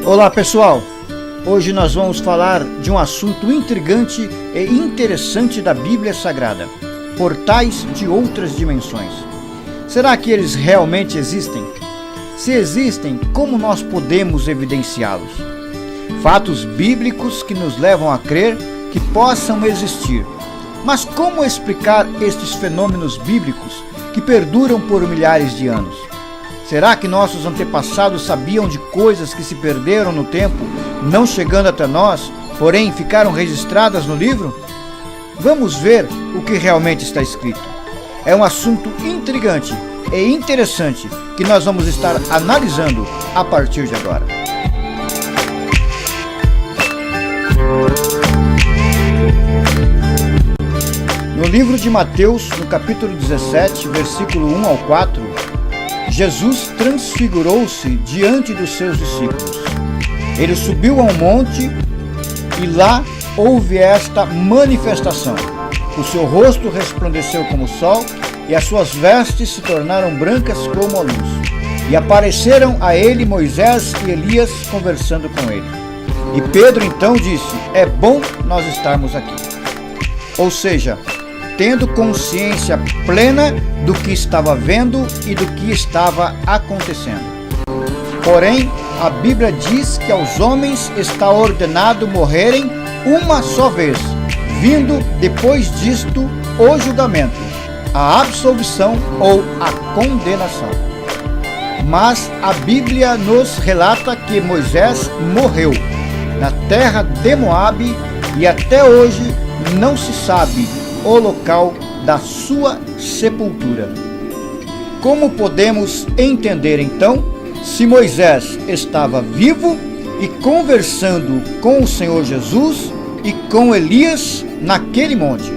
Olá pessoal, hoje nós vamos falar de um assunto intrigante e interessante da Bíblia Sagrada: portais de outras dimensões. Será que eles realmente existem? Se existem, como nós podemos evidenciá-los? Fatos bíblicos que nos levam a crer que possam existir. Mas como explicar estes fenômenos bíblicos que perduram por milhares de anos? Será que nossos antepassados sabiam de coisas que se perderam no tempo, não chegando até nós, porém ficaram registradas no livro? Vamos ver o que realmente está escrito. É um assunto intrigante e interessante que nós vamos estar analisando a partir de agora. No livro de Mateus, no capítulo 17, versículo 1 ao 4, Jesus transfigurou-se diante dos seus discípulos. Ele subiu a um monte e lá houve esta manifestação. O seu rosto resplandeceu como o sol e as suas vestes se tornaram brancas como a luz. E apareceram a ele Moisés e Elias conversando com ele. E Pedro então disse: "É bom nós estarmos aqui." Ou seja, tendo consciência plena do que estava vendo e do que estava acontecendo. Porém, a Bíblia diz que aos homens está ordenado morrerem uma só vez, vindo depois disto o julgamento, a absolvição ou a condenação. Mas a Bíblia nos relata que Moisés morreu na terra de Moabe e até hoje não se sabe o local da sua sepultura. Como podemos entender então se Moisés estava vivo e conversando com o Senhor Jesus e com Elias naquele monte?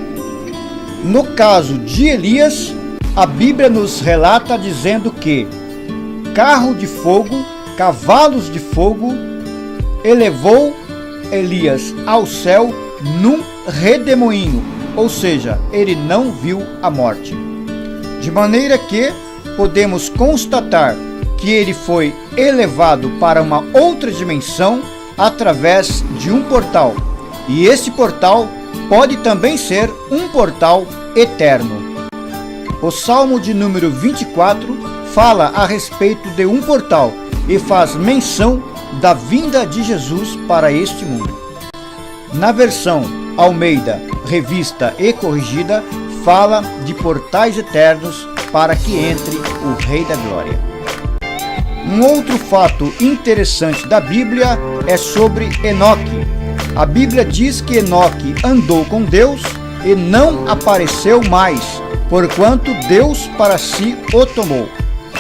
No caso de Elias, a Bíblia nos relata dizendo que carro de fogo, cavalos de fogo, elevou Elias ao céu num redemoinho. Ou seja, ele não viu a morte. De maneira que podemos constatar que ele foi elevado para uma outra dimensão através de um portal. E esse portal pode também ser um portal eterno. O Salmo de número 24 fala a respeito de um portal e faz menção da vinda de Jesus para este mundo. Na versão Almeida, Revista e Corrigida, fala de portais eternos para que entre o Rei da Glória. Um outro fato interessante da Bíblia é sobre Enoque. A Bíblia diz que Enoque andou com Deus e não apareceu mais, porquanto Deus para si o tomou.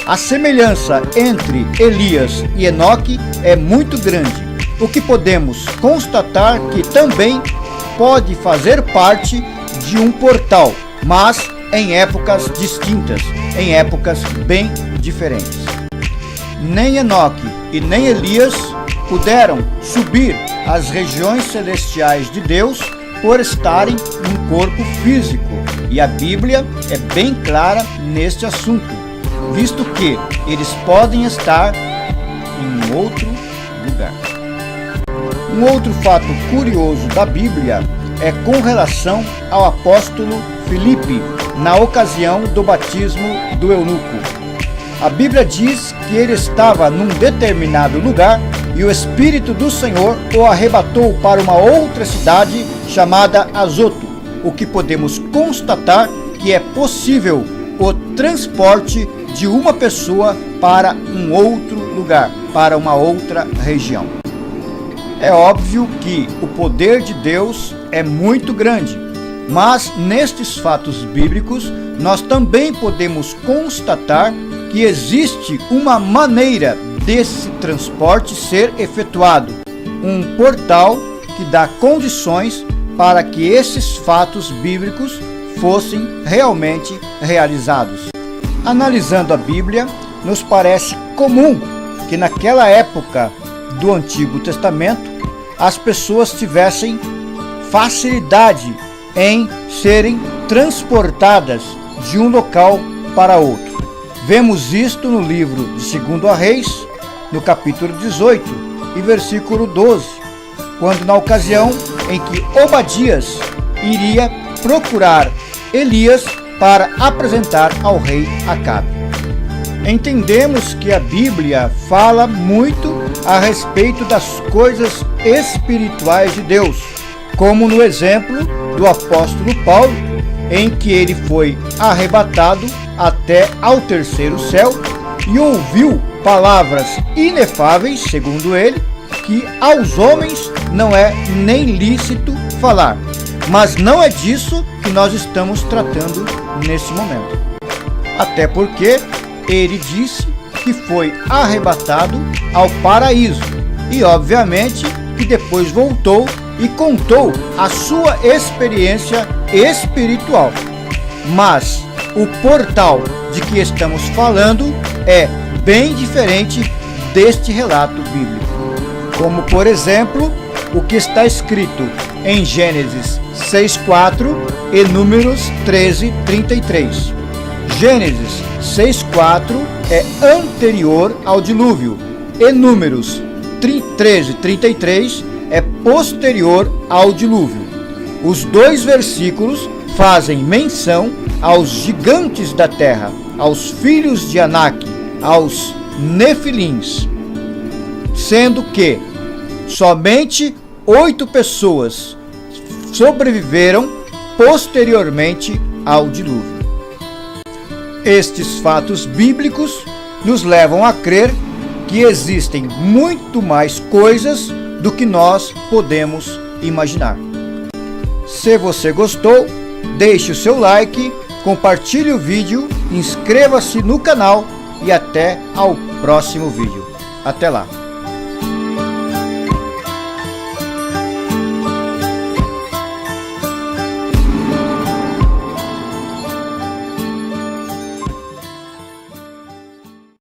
A semelhança entre Elias e Enoque é muito grande, o que podemos constatar que também pode fazer parte de um portal, mas em épocas distintas, em épocas bem diferentes. Nem Enoque e nem Elias puderam subir às regiões celestiais de Deus por estarem num corpo físico, e a Bíblia é bem clara neste assunto, visto que eles podem estar em outro lugar. Um outro fato curioso da Bíblia é com relação ao apóstolo Filipe, na ocasião do batismo do eunuco. A Bíblia diz que ele estava num determinado lugar e o Espírito do Senhor o arrebatou para uma outra cidade chamada Azoto, o que podemos constatar que é possível o transporte de uma pessoa para um outro lugar, para uma outra região. É óbvio que o poder de Deus é muito grande, mas nestes fatos bíblicos nós também podemos constatar que existe uma maneira desse transporte ser efetuado, um portal que dá condições para que esses fatos bíblicos fossem realmente realizados. Analisando a Bíblia, nos parece comum que naquela época do Antigo Testamento as pessoas tivessem facilidade em serem transportadas de um local para outro. Vemos isto no livro de 2 Reis, no capítulo 18, e versículo 12, quando na ocasião em que Obadias iria procurar Elias para apresentar ao rei Acabe. Entendemos que a Bíblia fala muito a respeito das coisas espirituais de Deus, como no exemplo do apóstolo Paulo, em que ele foi arrebatado até ao terceiro céu e ouviu palavras inefáveis, segundo ele, que aos homens não é nem lícito falar. Mas não é disso que nós estamos tratando nesse momento. Até porque ele disse que foi arrebatado ao paraíso e, obviamente, que depois voltou e contou a sua experiência espiritual. Mas o portal de que estamos falando é bem diferente deste relato bíblico. Como, por exemplo, o que está escrito em Gênesis 6:4 e Números 13:33. Gênesis 6:4 é anterior ao dilúvio e Números 13:33 é posterior ao dilúvio. Os dois versículos fazem menção aos gigantes da terra, aos filhos de Anak, aos Nefilins, sendo que somente 8 pessoas sobreviveram posteriormente ao dilúvio. Estes fatos bíblicos nos levam a crer que existem muito mais coisas do que nós podemos imaginar. Se você gostou, deixe o seu like, compartilhe o vídeo, inscreva-se no canal e até ao próximo vídeo. Até lá!